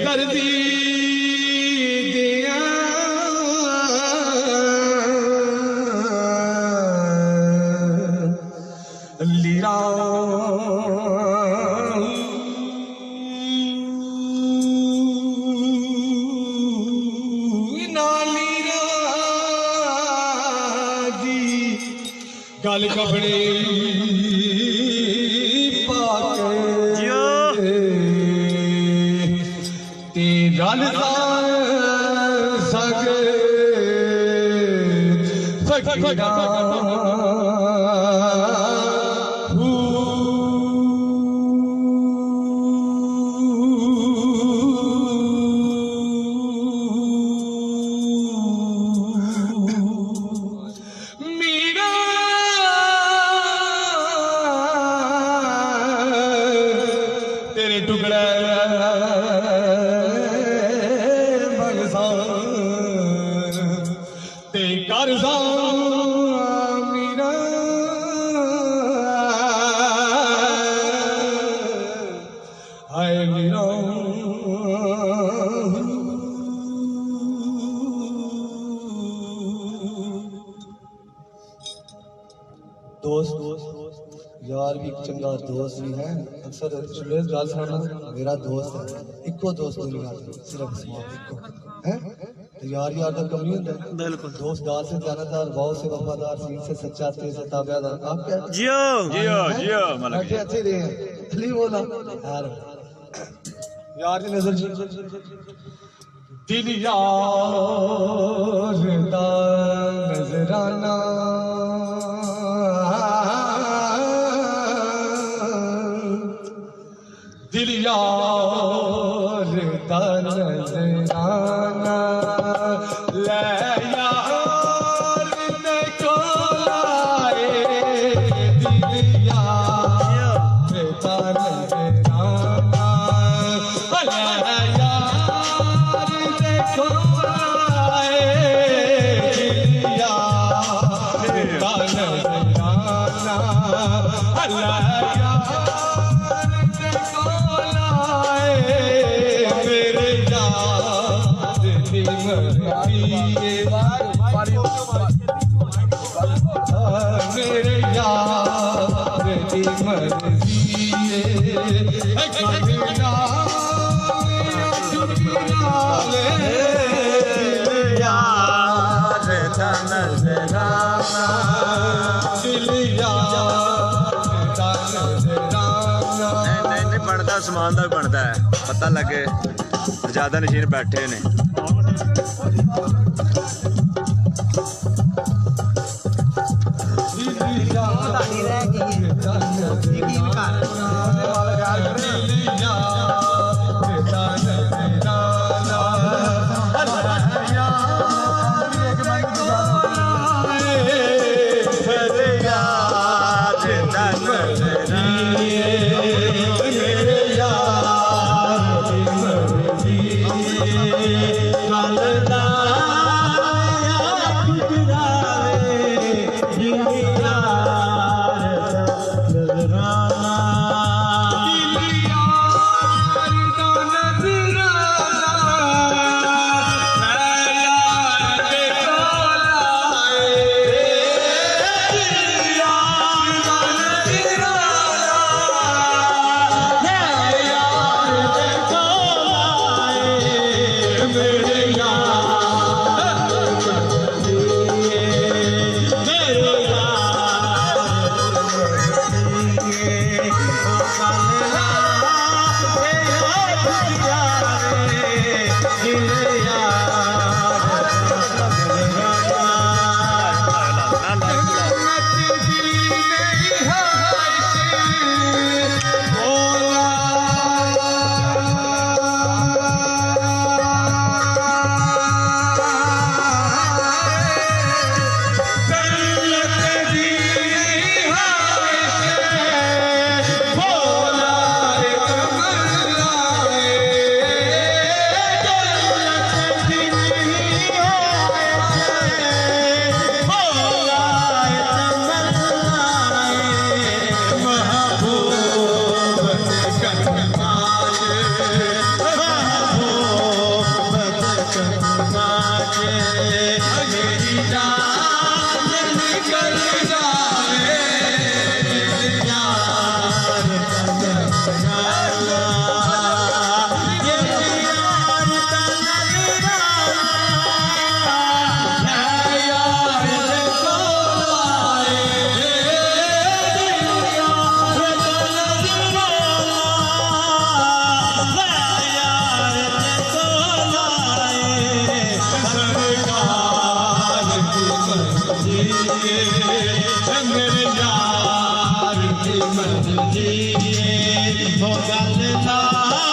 कर दी दिया लीरा गल कपड़े रल सग फकीरा तेरे टुकड़े ते करजा मीरा हाय मीरा दोस्त यार भी चंगा दोस्त भी है अक्सर गल सुना मेरा दोस्त है इको दोस्त दुनिया सिर्फ इको है यार यार का कम नहीं होता बिल्कुल दोस्त दार से जानदार भाव से वफादार सीन से सच्चा तेज से ताबेदार आप क्या जियो जियो जियो मतलब अच्छे रहे खली बोला यार की नजर दिल यार दा नजराना दिल यार दा नजराना ले यार ने कोलाए दिल यार दा नजराना ले यार ने कोलाए दिल यार दा नजराना ले मेरे यार की मर्जी नहीं बनता समान का भी बनता है पता लगे ज्यादा नशीन बैठे ने हो गल ना